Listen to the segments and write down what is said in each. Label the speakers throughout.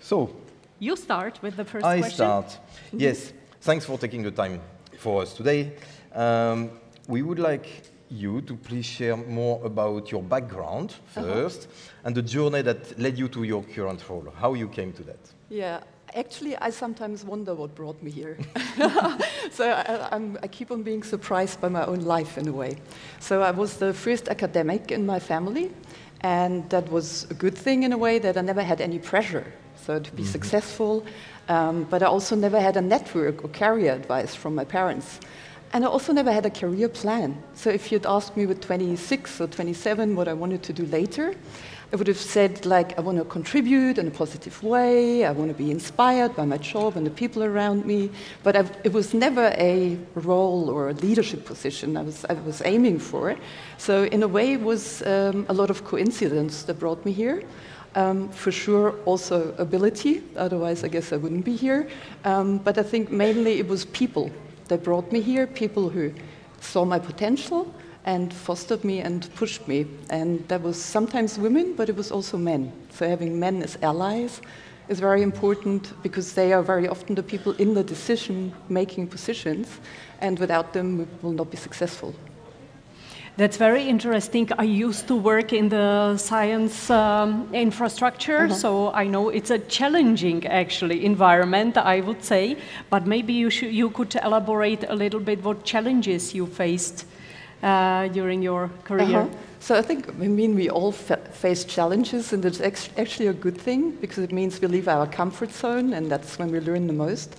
Speaker 1: So,
Speaker 2: you start with the first
Speaker 1: I
Speaker 2: question.
Speaker 1: start. Yes, thanks for taking the time for us today. We would like you to please share more about your background first and the journey that led you to your current role, how you came to that.
Speaker 3: Yeah, actually, I sometimes wonder what brought me here. So I keep on being surprised by my own life in a way. So I was the first academic in my family, and that was a good thing in a way that I never had any pressure. So to be successful, but I also never had a network or career advice from my parents. And I also never had a career plan. So if you'd asked me with 26 or 27 what I wanted to do later, I would have said, like, I want to contribute in a positive way, I want to be inspired by my job and the people around me, but it was never a role or a leadership position I was aiming for. So in a way, it was a lot of coincidence that brought me here. For sure, also ability, otherwise I guess I wouldn't be here. But I think mainly it was people that brought me here, people who saw my potential and fostered me and pushed me. And that was sometimes women, but it was also men. So having men as allies is very important because they are very often the people in the decision-making positions, and without them we will not be successful.
Speaker 2: That's very interesting. I used to work in the science infrastructure, so I know it's a challenging, actually, environment, I would say. But maybe you could elaborate a little bit what challenges you faced during your career.
Speaker 3: So I think, we all face challenges, and it's actually a good thing because it means we leave our comfort zone, and that's when we learn the most.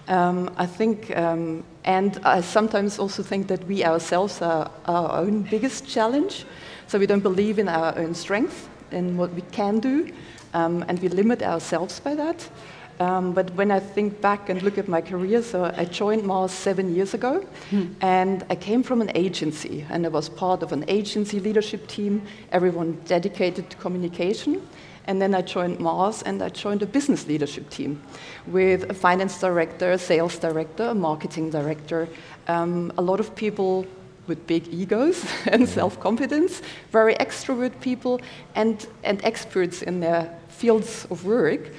Speaker 3: I think, and I sometimes also think that we ourselves are our own biggest challenge. So we don't believe in our own strength and what we can do, and we limit ourselves by that. But when I think back and look at my career, so I joined Mars 7 years ago, and I came from an agency, and I was part of an agency leadership team, everyone dedicated to communication. And then I joined Mars, and I joined a business leadership team with a finance director, a sales director, a marketing director, a lot of people with big egos and self-confidence, very extrovert people, and experts in their fields of work.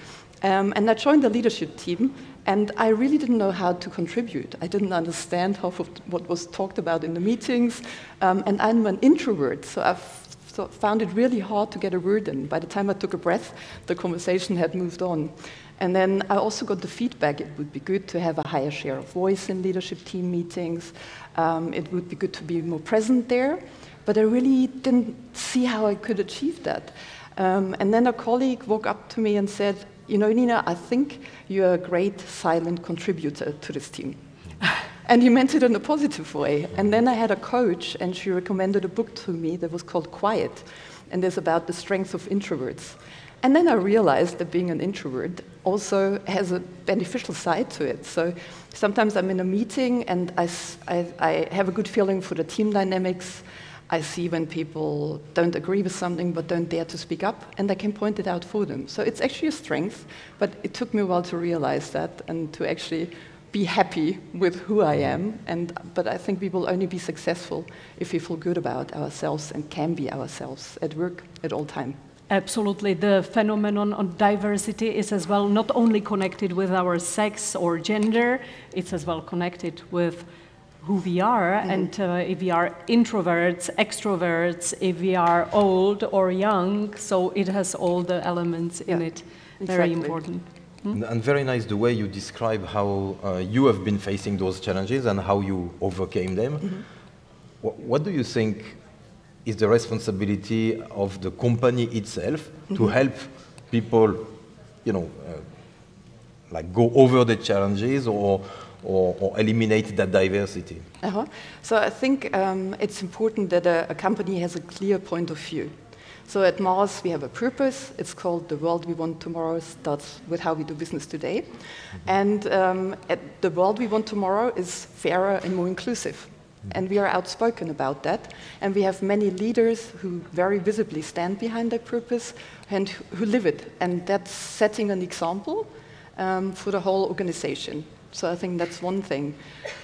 Speaker 3: And I joined the leadership team, and I really didn't know how to contribute. I didn't understand half of what was talked about in the meetings, and I'm an introvert, so I found it really hard to get a word in. By the time I took a breath, the conversation had moved on. And then I also got the feedback it would be good to have a higher share of voice in leadership team meetings. It would be good to be more present there, but I really didn't see how I could achieve that. And then a colleague walked up to me and said, "You know, Nina, I think you're a great silent contributor to this team." And he meant it in a positive way. And then I had a coach, and she recommended a book to me that was called Quiet, and it's about the strength of introverts. And then I realized that being an introvert also has a beneficial side to it. So sometimes I'm in a meeting, and I have a good feeling for the team dynamics. I see when people don't agree with something but don't dare to speak up, and I can point it out for them. So it's actually a strength, but it took me a while to realize that and to actually be happy with who I am, but I think we will only be successful if we feel good about ourselves and can be ourselves at work at all time.
Speaker 2: Absolutely. The phenomenon of diversity is as well not only connected with our sex or gender, it's as well connected with who we are, and if we are introverts, extroverts, if we are old or young, so it has all the elements in it. Very important.
Speaker 1: And very nice the way you describe how you have been facing those challenges and how you overcame them. What do you think is the responsibility of the company itself to help people, like go over the challenges or eliminate that diversity?
Speaker 3: So I think it's important that a company has a clear point of view. So at Mars, we have a purpose. It's called The World We Want Tomorrow starts with how we do business today. And the world we want tomorrow is fairer and more inclusive. And we are outspoken about that. And we have many leaders who very visibly stand behind that purpose and who live it. And that's setting an example for the whole organization. So I think that's one thing.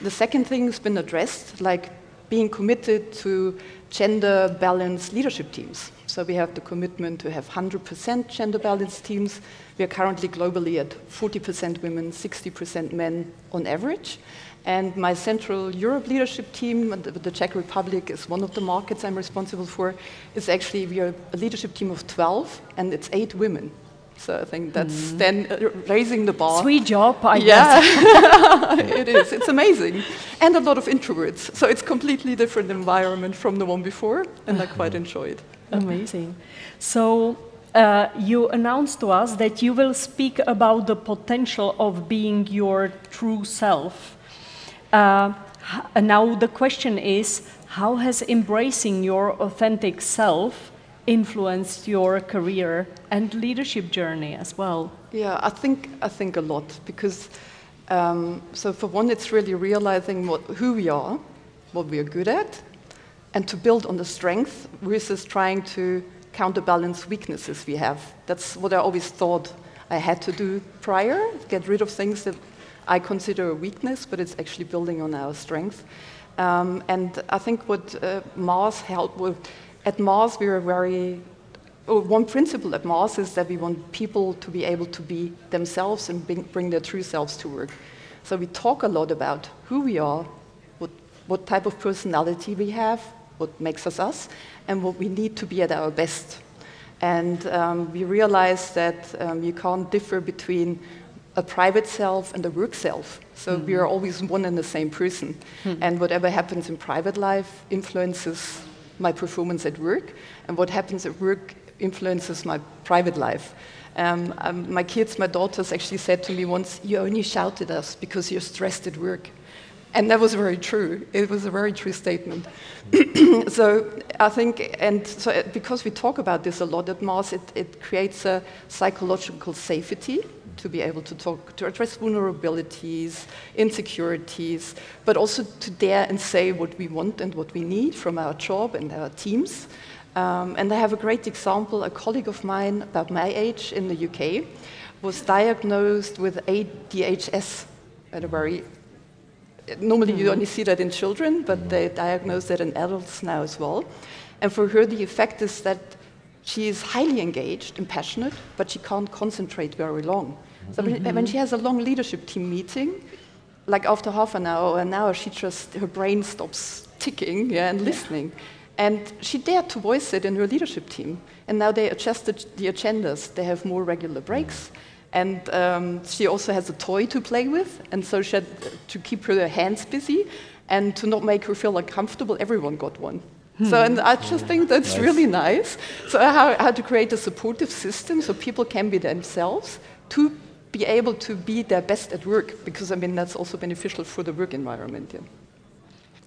Speaker 3: The second thing has been addressed, like being committed to gender-balanced leadership teams. So we have the commitment to have 100% gender balanced teams. We are currently globally at 40% women, 60% men on average. And my Central Europe leadership team, the Czech Republic is one of the markets I'm responsible for, is actually, we are a leadership team of 12, and it's 8 women. So I think that's then raising the bar.
Speaker 2: Sweet job, I guess.
Speaker 3: It is. It's amazing. And a lot of introverts. So it's completely different environment from the one before, and I quite enjoy it.
Speaker 2: Amazing. So you announced to us that you will speak about the potential of being your true self. Now the question is, how has embracing your authentic self influenced your career and leadership journey as well?
Speaker 3: Yeah, I think a lot, because so for one, it's really realizing who we are, what we are good at, and to build on the strength versus trying to counterbalance weaknesses we have. That's what I always thought I had to do prior, get rid of things that I consider a weakness, but it's actually building on our strength. And I think what Mars helped with, at Mars we are one principle at Mars is that we want people to be able to be themselves and bring their true selves to work. So we talk a lot about who we are, what type of personality we have, what makes us us, and what we need to be at our best. And we realize that you can't differ between a private self and a work self. So we are always one and the same person. And whatever happens in private life influences my performance at work, and what happens at work influences my private life. My kids, my daughters actually said to me once, "You only shout at us because you're stressed at work." And that was very true. It was a very true statement. So I think, and so because we talk about this a lot at Mars, it creates a psychological safety to be able to talk, to address vulnerabilities, insecurities, but also to dare and say what we want and what we need from our job and our teams. And I have a great example. A colleague of mine, about my age in the UK, was diagnosed with ADHS at a very... Normally you only see that in children, but they diagnose that in adults now as well. And for her, the effect is that she is highly engaged and passionate, but she can't concentrate very long. So when she has a long leadership team meeting, like after half an hour or an hour, her brain stops ticking, and listening. And she dared to voice it in her leadership team. And now they adjusted the agendas. They have more regular breaks. And she also has a toy to play with. And so she had to keep her hands busy. And to not make her feel uncomfortable, everyone got one. So, and I just think that's really nice. So how to create a supportive system so people can be themselves to be able to be their best at work. Because, I mean, that's also beneficial for the work environment. Yeah.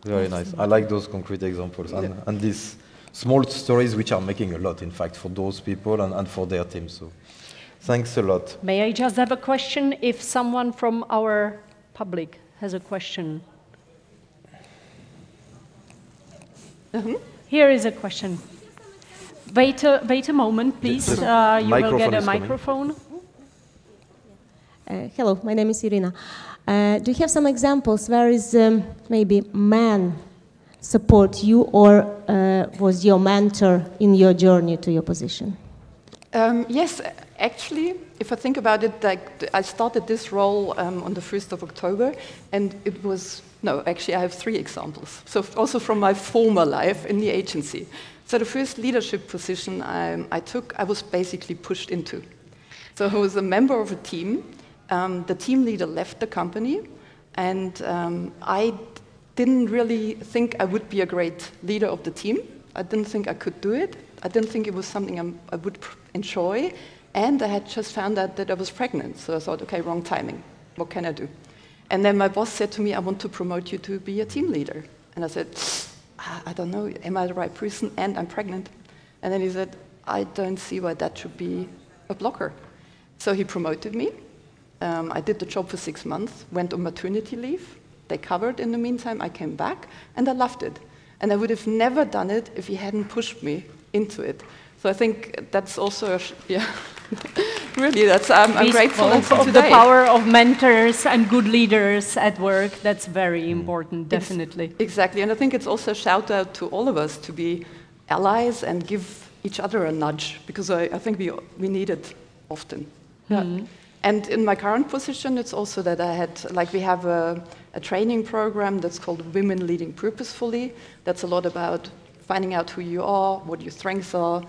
Speaker 1: Very nice. I like those concrete examples and these small stories which are making a lot, in fact, for those people and for their teams. So thanks a lot.
Speaker 2: May I just have a question if someone from our public has a question? Here is a question. Wait a moment, please. You will get a microphone.
Speaker 4: Hello, my name is Irina. Do you have some examples where is maybe man support you or was your mentor in your journey to your position?
Speaker 3: Yes, actually, if I think about it, like, I started this role on the 1st of October, and it was, no, actually I have 3 examples. So also from my former life in the agency. So the first leadership position I took, I was basically pushed into. So I was a member of a team. The team leader left the company, and I didn't really think I would be a great leader of the team. I didn't think I could do it. I didn't think it was something I would enjoy, and I had just found out that I was pregnant. So I thought, okay, wrong timing. What can I do? And then my boss said to me, I want to promote you to be a team leader. And I said, I don't know, am I the right person? And I'm pregnant. And then he said, I don't see why that should be a blocker. So he promoted me. I did the job for 6 months, went on maternity leave. They covered in the meantime. I came back, and I loved it. And I would have never done it if he hadn't pushed me into it. So I think that's also, really, that's, I'm grateful
Speaker 2: of the power of mentors and good leaders at work. That's very important, definitely.
Speaker 3: Exactly, and I think it's also a shout out to all of us to be allies and give each other a nudge, because I think we need it often. Yeah. And in my current position, it's also that I had, like, we have a training program that's called Women Leading Purposefully. That's a lot about finding out who you are, what your strengths are,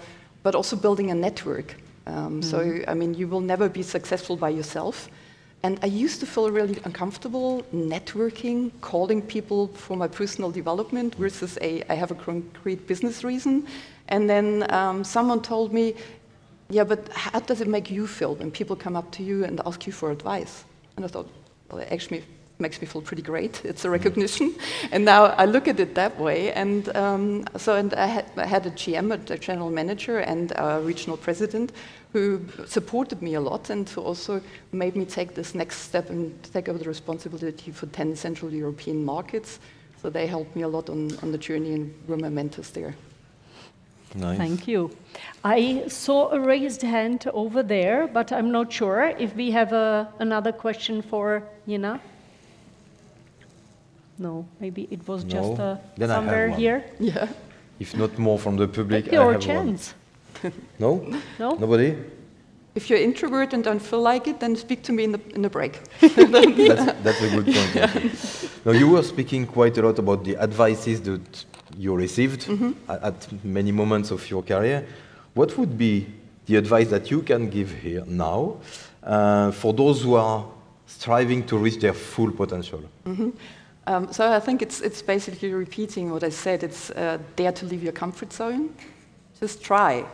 Speaker 3: but also building a network. So, I mean, you will never be successful by yourself. And I used to feel really uncomfortable networking, calling people for my personal development versus I have a concrete business reason. And then someone told me, yeah, but how does it make you feel when people come up to you and ask you for advice? And I thought, well, it actually makes me feel pretty great. It's a recognition. And now I look at it that way. And I had a GM, a general manager, and a regional president who supported me a lot and who also made me take this next step and take over the responsibility for 10 Central European markets. So they helped me a lot on the journey and were my mentors there.
Speaker 1: Nice.
Speaker 2: Thank you. I saw a raised hand over there, but I'm not sure if we have another question for Nina. No, maybe it was just somewhere here.
Speaker 3: Yeah.
Speaker 1: If not more from the public,
Speaker 2: Take your chance.
Speaker 1: No?
Speaker 2: No?
Speaker 1: Nobody?
Speaker 3: If you're introvert and don't feel like it, then speak to me in the break.
Speaker 1: That's a good point. Yeah. Now, you were speaking quite a lot about the advices that you received at many moments of your career. What would be the advice that you can give here now for those who are striving to reach their full potential?
Speaker 3: So I think it's basically repeating what I said. It's dare to leave your comfort zone. Just try.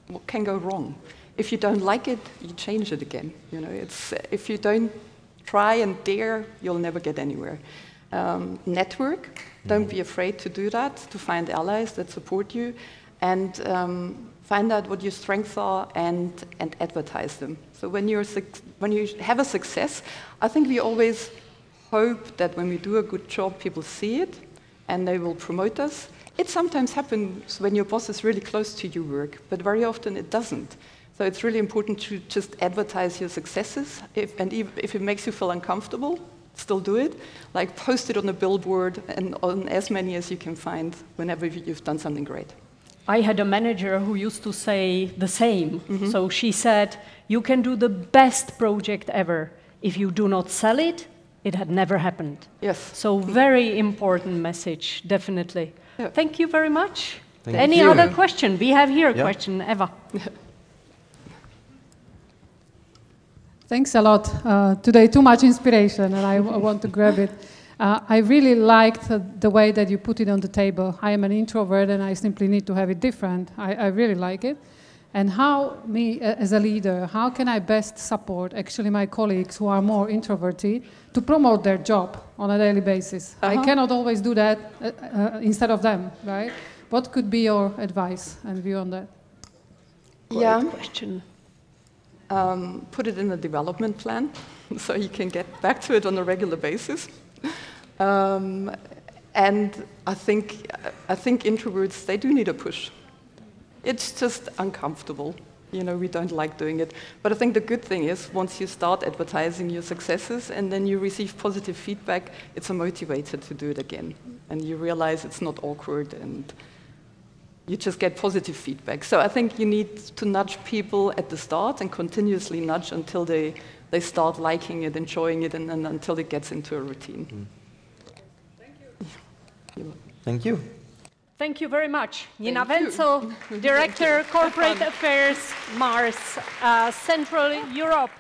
Speaker 3: What can go wrong? If you don't like it, you change it again. You know, if you don't try and dare, you'll never get anywhere. Network. Don't be afraid to do that, to find allies that support you, and find out what your strengths are and advertise them. So when you have a success, I think we always hope that when we do a good job, people see it and they will promote us. It sometimes happens when your boss is really close to your work, but very often it doesn't. So it's really important to just advertise your successes, if it makes you feel uncomfortable, still do it. Like, post it on a billboard and on as many as you can find whenever you've done something great.
Speaker 2: I had a manager who used to say the same. So she said, you can do the best project ever. If you do not sell it, it had never happened.
Speaker 3: Yes.
Speaker 2: So very important message, definitely.
Speaker 3: Yeah.
Speaker 2: Thank you very much.
Speaker 1: Thank
Speaker 2: Any
Speaker 1: you.
Speaker 2: other question? We have here a question, Eva.
Speaker 5: Thanks a lot. Today, too much inspiration, and I want to grab it. I really liked the way that you put it on the table. I am an introvert, and I simply need to have it different. I really like it. And how, me as a leader, how can I best support actually my colleagues who are more introverted to promote their job on a daily basis? I cannot always do that instead of them, right? What could be your advice and view on that?
Speaker 3: Yeah.
Speaker 2: Question.
Speaker 3: Put it in a development plan so you can get back to it on a regular basis. And I think introverts, they do need a push. It's just uncomfortable. You know, we don't like doing it. But I think the good thing is, once you start advertising your successes and then you receive positive feedback, it's a motivator to do it again. And you realize it's not awkward and you just get positive feedback. So I think you need to nudge people at the start and continuously nudge until they start liking it, enjoying it, and until it gets into a routine.
Speaker 5: Thank you.
Speaker 1: Thank you.
Speaker 2: Thank you very much. Nina Wenzl, Director, Corporate Affairs, Mars, Central Europe.